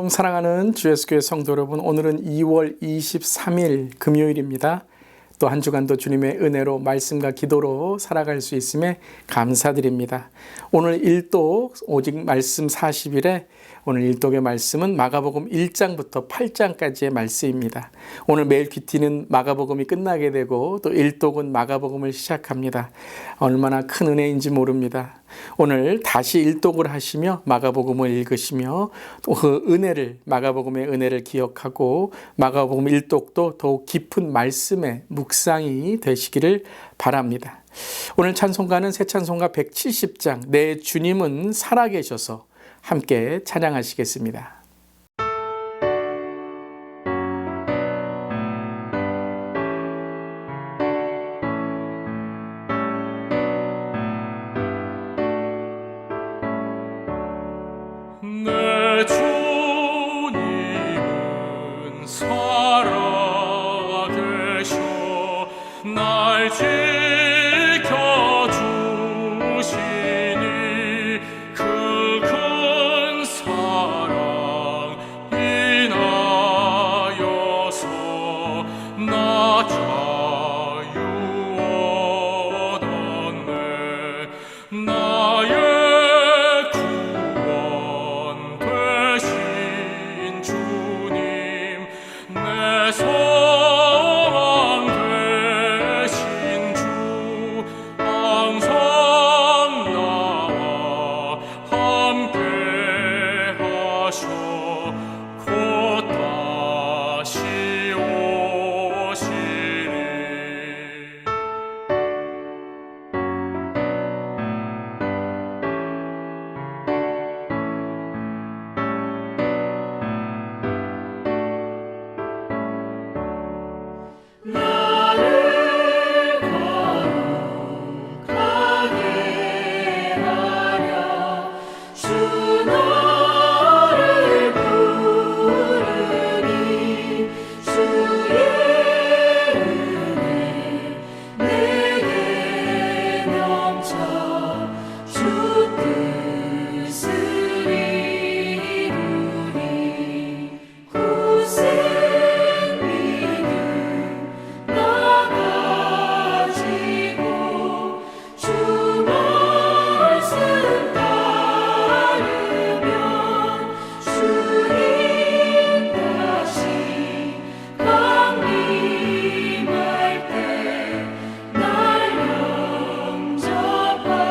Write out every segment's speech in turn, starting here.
샬롬 사랑하는 주 예수교회 성도 여러분, 오늘은 2월 23일 금요일입니다. 또 한 주간도 주님의 은혜로 말씀과 기도로 살아갈 수 있음에 감사드립니다. 오늘 일독 오직 말씀 40일에 오늘 일독의 말씀은 마가복음 1장부터 8장까지의 말씀입니다. 오늘 매일 귀티는 마가복음이 끝나게 되고 또 일독은 마가복음을 시작합니다. 얼마나 큰 은혜인지 모릅니다. 오늘 다시 일독을 하시며 마가복음을 읽으시며 또 그 은혜를, 마가복음의 은혜를 기억하고 마가복음 일독도 더욱 깊은 말씀의 묵상이 되시기를 바랍니다. 오늘 찬송가는 새 찬송가 170장 내 주님은 살아계셔서 함께 찬양하시겠습니다. 내 주님은 살아계셔 날 지켜주시니 그 큰 사랑 인하여서 나 자유 얻었네. 나의 구원 되신 주님, 내 소망 되신 주, 항상 나와 함께 하셔 곧 다시 오시리. 나를 거룩하게 하려 주 너를 부르니 주의 은혜 내게 넘쳐 주 뜻을 이루니 굳은 믿음 나가지고 주 말씀 따르면 주님 다시 강림할 때 날 영접하시리.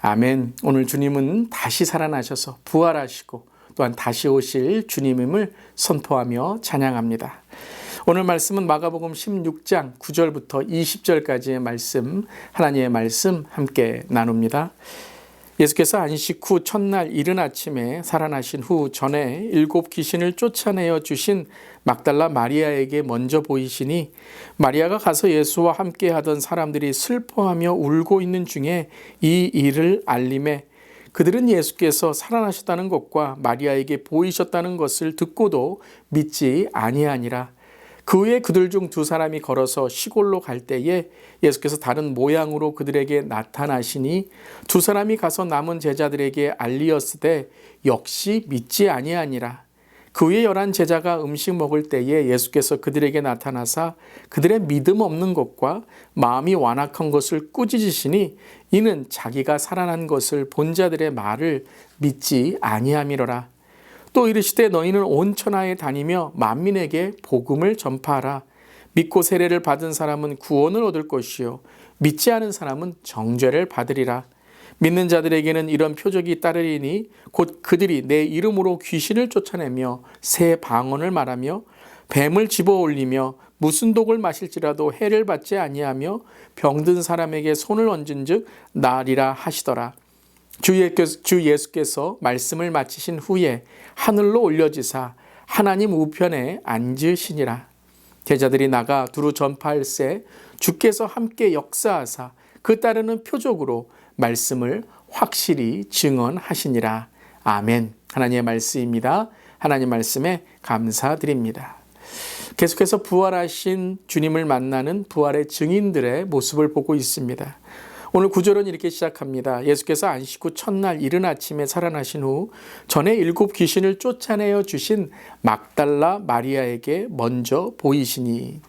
아멘. 오늘 주님은 다시 살아나셔서 부활하시고 또한 다시 오실 주님임을 선포하며 찬양합니다. 오늘 말씀은 마가복음 16장 9절부터 20절까지의 말씀, 하나님의 말씀 함께 나눕니다. 예수께서 안식 후 첫날 이른 아침에 살아나신 후 전에 7 귀신을 쫓아내어 주신 막달라 마리아에게 먼저 보이시니 마리아가 가서 예수와 함께 하던 사람들이 슬퍼하며 울고 있는 중에 이 일을 알림해 그들은 예수께서 살아나셨다는 것과 마리아에게 보이셨다는 것을 듣고도 믿지 아니하니라. 그 후에 그들 중 2 사람이 걸어서 시골로 갈 때에 예수께서 다른 모양으로 그들에게 나타나시니 2 사람이 가서 남은 제자들에게 알리었으되 역시 믿지 아니하니라. 그 후에 11 제자가 음식 먹을 때에 예수께서 그들에게 나타나사 그들의 믿음 없는 것과 마음이 완악한 것을 꾸짖으시니 이는 자기가 살아난 것을 본 자들의 말을 믿지 아니함이로라. 또 이르시되 너희는 온 천하에 다니며 만민에게 복음을 전파하라. 믿고 세례를 받은 사람은 구원을 얻을 것이요 믿지 않은 사람은 정죄를 받으리라. 믿는 자들에게는 이런 표적이 따르리니 곧 그들이 내 이름으로 귀신을 쫓아내며 새 방언을 말하며 뱀을 집어올리며 무슨 독을 마실지라도 해를 받지 아니하며 병든 사람에게 손을 얹은즉 나으리라 하시더라. 주 예수께서 말씀을 마치신 후에 하늘로 올려지사 하나님 우편에 앉으시니라. 제자들이 나가 두루 전파할세 주께서 함께 역사하사 그 따르는 표적으로 말씀을 확실히 증언하시니라. 아멘. 하나님의 말씀입니다. 하나님 말씀에 감사드립니다. 계속해서 부활하신 주님을 만나는 부활의 증인들의 모습을 보고 있습니다. 오늘 구절은 이렇게 시작합니다. 예수께서 안식 후 첫날 이른 아침에 살아나신 후 전에 7 귀신을 쫓아내어 주신 막달라 마리아에게 먼저 보이시니.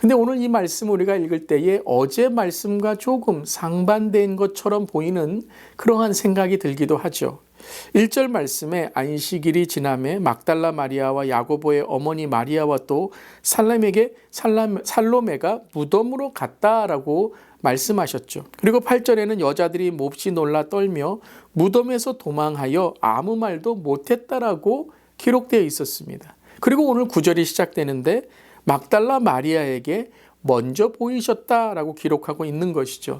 근데 오늘 이 말씀 우리가 읽을 때에 어제 말씀과 조금 상반된 것처럼 보이는 그러한 생각이 들기도 하죠. 1절 말씀에 안식일이 지남에 막달라 마리아와 야고보의 어머니 마리아와 또 살로메가 무덤으로 갔다라고 말씀하셨죠. 그리고 8절에는 여자들이 몹시 놀라 떨며 무덤에서 도망하여 아무 말도 못했다라고 기록되어 있었습니다. 그리고 오늘 9절이 시작되는데 막달라 마리아에게 먼저 보이셨다라고 기록하고 있는 것이죠.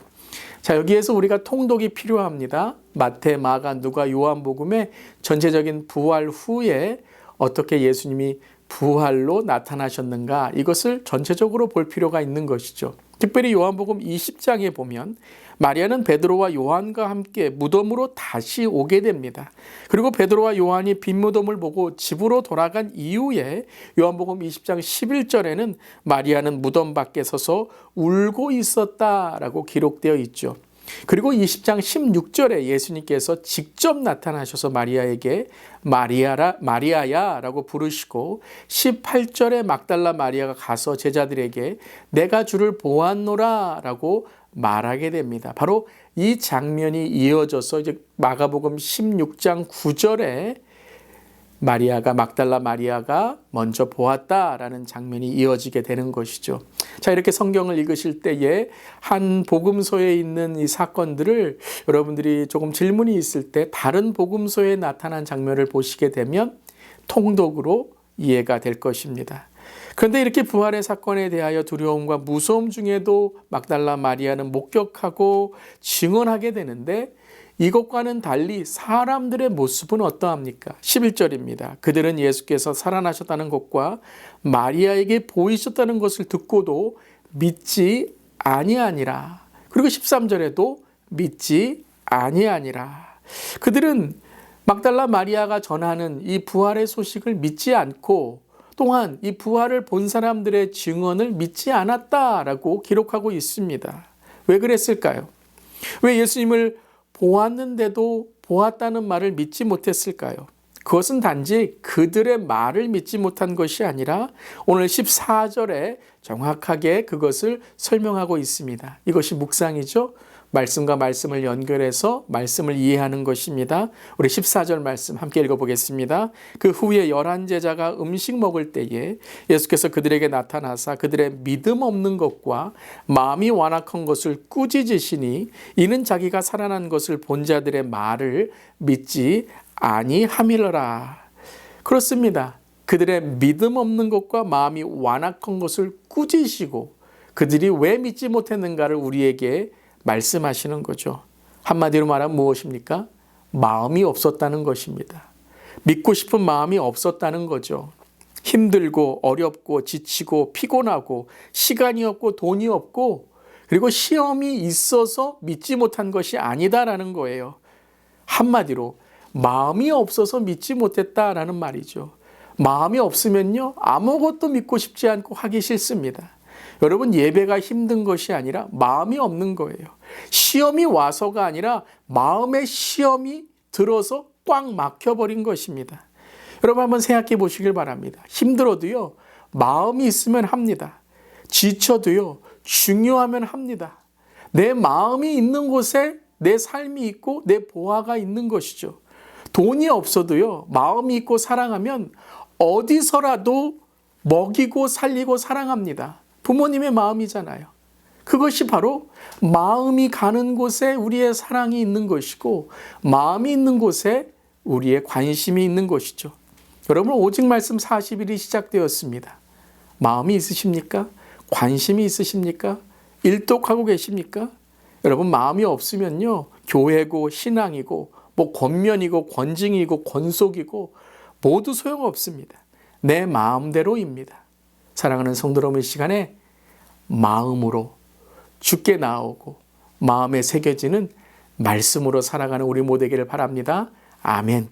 자, 여기에서 우리가 통독이 필요합니다. 마태, 마가, 누가, 요한복음의 전체적인 부활 후에 어떻게 예수님이 부활로 나타나셨는가, 이것을 전체적으로 볼 필요가 있는 것이죠. 특별히 요한복음 20장에 보면 마리아는 베드로와 요한과 함께 무덤으로 다시 오게 됩니다. 그리고 베드로와 요한이 빈 무덤을 보고 집으로 돌아간 이후에 요한복음 20장 11절에는 마리아는 무덤 밖에 서서 울고 있었다라고 기록되어 있죠. 그리고 20장 16절에 예수님께서 직접 나타나셔서 마리아에게 마리아야 라고 부르시고 18절에 막달라 마리아가 가서 제자들에게 내가 주를 보았노라 라고 말하게 됩니다. 바로 이 장면이 이어져서 이제 마가복음 16장 9절에 막달라 마리아가 먼저 보았다라는 장면이 이어지게 되는 것이죠. 자, 이렇게 성경을 읽으실 때에 한 복음서에 있는 이 사건들을 여러분들이 조금 질문이 있을 때 다른 복음서에 나타난 장면을 보시게 되면 통독으로 이해가 될 것입니다. 그런데 이렇게 부활의 사건에 대하여 두려움과 무서움 중에도 막달라 마리아는 목격하고 증언하게 되는데 이것과는 달리 사람들의 모습은 어떠합니까? 11절입니다. 그들은 예수께서 살아나셨다는 것과 마리아에게 보이셨다는 것을 듣고도 믿지 아니하니라. 그리고 13절에도 믿지 아니하니라. 그들은 막달라 마리아가 전하는 이 부활의 소식을 믿지 않고 또한 이 부활을 본 사람들의 증언을 믿지 않았다라고 기록하고 있습니다. 왜 그랬을까요? 왜 예수님을 보았는데도 보았다는 말을 믿지 못했을까요? 그것은 단지 그들의 말을 믿지 못한 것이 아니라 오늘 14절에 정확하게 그것을 설명하고 있습니다. 이것이 묵상이죠. 말씀과 말씀을 연결해서 말씀을 이해하는 것입니다. 우리 14절 말씀 함께 읽어보겠습니다. 그 후에 11제자가 음식 먹을 때에 예수께서 그들에게 나타나사 그들의 믿음 없는 것과 마음이 완악한 것을 꾸짖으시니 이는 자기가 살아난 것을 본 자들의 말을 믿지 아니함이러라. 그렇습니다. 그들의 믿음 없는 것과 마음이 완악한 것을 꾸짖으시고 그들이 왜 믿지 못했는가를 우리에게 말씀하시는 거죠. 한마디로 말하면 무엇입니까? 마음이 없었다는 것입니다. 믿고 싶은 마음이 없었다는 거죠. 힘들고 어렵고 지치고 피곤하고 시간이 없고 돈이 없고 그리고 시험이 있어서 믿지 못한 것이 아니다라는 거예요. 한마디로 마음이 없어서 믿지 못했다라는 말이죠. 마음이 없으면요 아무것도 믿고 싶지 않고 하기 싫습니다. 여러분, 예배가 힘든 것이 아니라 마음이 없는 거예요. 시험이 와서가 아니라 마음의 시험이 들어서 꽉 막혀버린 것입니다. 여러분 한번 생각해 보시길 바랍니다. 힘들어도요 마음이 있으면 합니다. 지쳐도요 중요하면 합니다. 내 마음이 있는 곳에 내 삶이 있고 내 보화가 있는 것이죠. 돈이 없어도요 마음이 있고 사랑하면 어디서라도 먹이고 살리고 사랑합니다. 부모님의 마음이잖아요. 그것이 바로 마음이 가는 곳에 우리의 사랑이 있는 것이고 마음이 있는 곳에 우리의 관심이 있는 것이죠. 여러분, 오직 말씀 40일이 시작되었습니다. 마음이 있으십니까? 관심이 있으십니까? 일독하고 계십니까? 여러분, 마음이 없으면요 교회고 신앙이고 뭐 권면이고 권징이고 권속이고 모두 소용없습니다. 내 마음대로입니다. 사랑하는 성도 여러분, 이 시간에 마음으로 주께 나오고 마음에 새겨지는 말씀으로 살아가는 우리 모두 되기를 바랍니다. 아멘.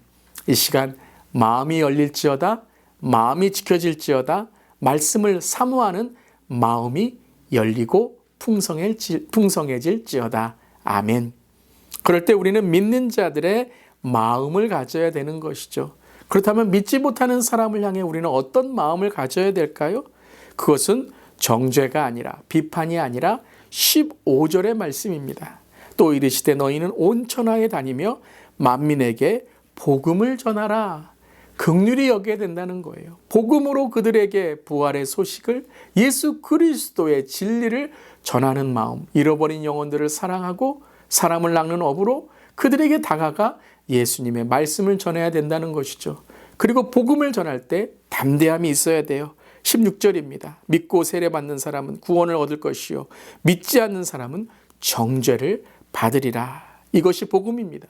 이 시간 마음이 열릴지어다, 마음이 지켜질지어다, 말씀을 사모하는 마음이 열리고 풍성해질지어다. 아멘. 그럴 때 우리는 믿는 자들의 마음을 가져야 되는 것이죠. 그렇다면 믿지 못하는 사람을 향해 우리는 어떤 마음을 가져야 될까요? 그것은 정죄가 아니라, 비판이 아니라 15절의 말씀입니다. 또 이르시되 너희는 온 천하에 다니며 만민에게 복음을 전하라. 긍휼히 여겨야 된다는 거예요. 복음으로 그들에게 부활의 소식을, 예수 그리스도의 진리를 전하는 마음, 잃어버린 영혼들을 사랑하고 사람을 낚는 업으로 그들에게 다가가 예수님의 말씀을 전해야 된다는 것이죠. 그리고 복음을 전할 때 담대함이 있어야 돼요. 16절입니다. 믿고 세례받는 사람은 구원을 얻을 것이요 믿지 않는 사람은 정죄를 받으리라. 이것이 복음입니다.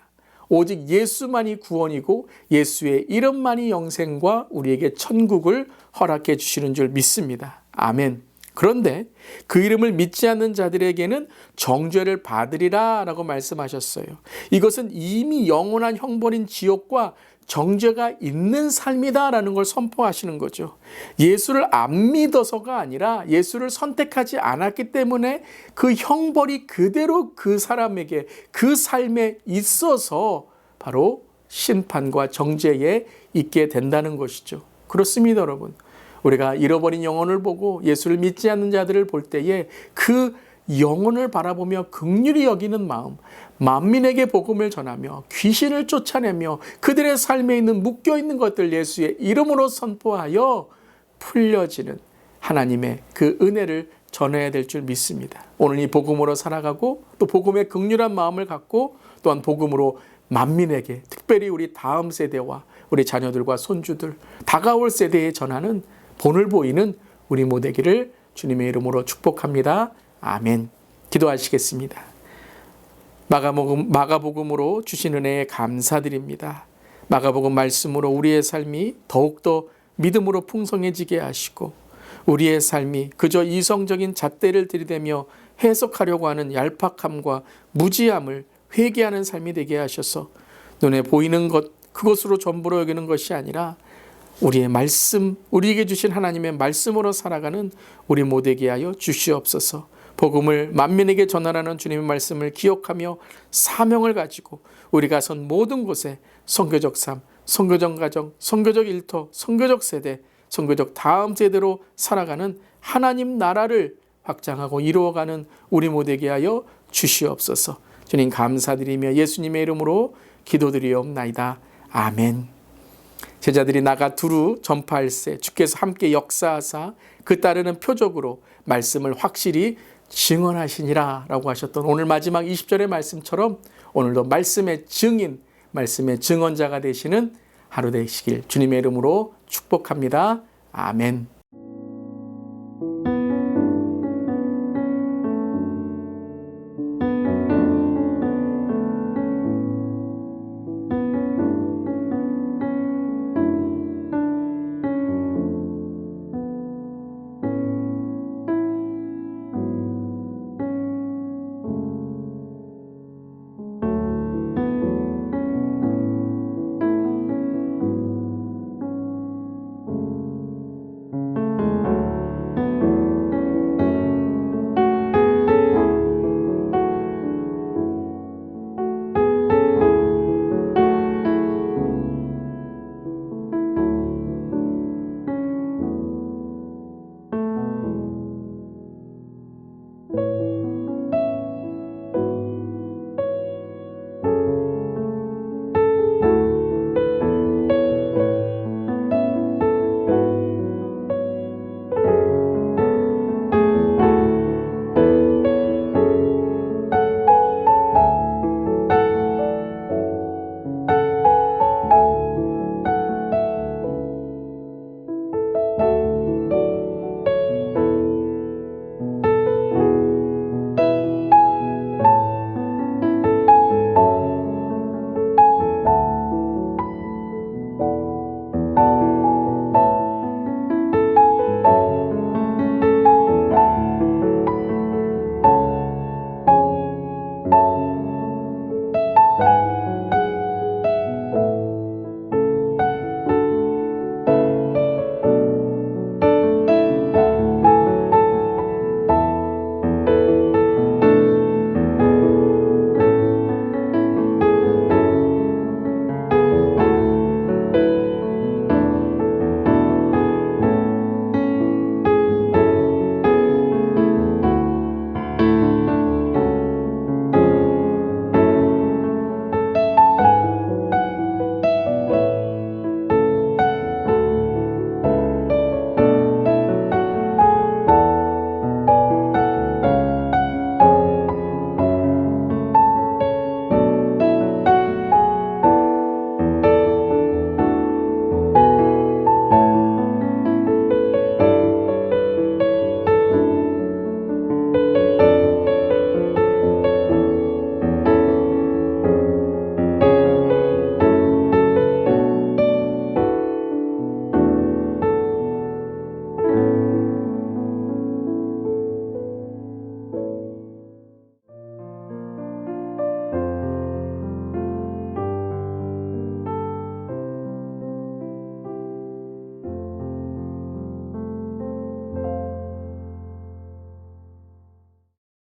오직 예수만이 구원이고 예수의 이름만이 영생과 우리에게 천국을 허락해 주시는 줄 믿습니다. 아멘. 그런데 그 이름을 믿지 않는 자들에게는 정죄를 받으리라 라고 말씀하셨어요. 이것은 이미 영원한 형벌인 지옥과 정죄가 있는 삶이다라는 걸 선포하시는 거죠. 예수를 안 믿어서가 아니라 예수를 선택하지 않았기 때문에 그 형벌이 그대로 그 사람에게 그 삶에 있어서 바로 심판과 정죄에 있게 된다는 것이죠. 그렇습니다, 여러분. 우리가 잃어버린 영혼을 보고 예수를 믿지 않는 자들을 볼 때에 그 영혼을 바라보며 긍휼히 여기는 마음, 만민에게 복음을 전하며 귀신을 쫓아내며 그들의 삶에 있는 묶여있는 것들 예수의 이름으로 선포하여 풀려지는 하나님의 그 은혜를 전해야 될 줄 믿습니다. 오늘 이 복음으로 살아가고 또 복음의 긍휼한 마음을 갖고 또한 복음으로 만민에게, 특별히 우리 다음 세대와 우리 자녀들과 손주들, 다가올 세대에 전하는 본을 보이는 우리 모두기를 주님의 이름으로 축복합니다. 아멘. 기도하시겠습니다. 마가복음으로 주신 은혜에 감사드립니다. 마가복음 말씀으로 우리의 삶이 더욱더 믿음으로 풍성해지게 하시고 우리의 삶이 그저 이성적인 잣대를 들이대며 해석하려고 하는 얄팍함과 무지함을 회개하는 삶이 되게 하셔서 눈에 보이는 것 그것으로 전부로 여기는 것이 아니라 우리의 말씀, 우리에게 주신 하나님의 말씀으로 살아가는 우리 모두에게 하여 주시옵소서. 복음을 만민에게 전하라는 주님의 말씀을 기억하며 사명을 가지고 우리가 선 모든 곳에 선교적 삶, 선교적 가정, 선교적 일터, 선교적 세대, 선교적 다음 세대로 살아가는 하나님 나라를 확장하고 이루어가는 우리 모두에게 하여 주시옵소서. 주님 감사드리며 예수님의 이름으로 기도드리옵나이다. 아멘. 제자들이 나가 두루 전파할세 주께서 함께 역사하사 그 따르는 표적으로 말씀을 확실히 증언하시니라 라고 하셨던 오늘 마지막 20절의 말씀처럼 오늘도 말씀의 증인, 말씀의 증언자가 되시는 하루 되시길 주님의 이름으로 축복합니다. 아멘.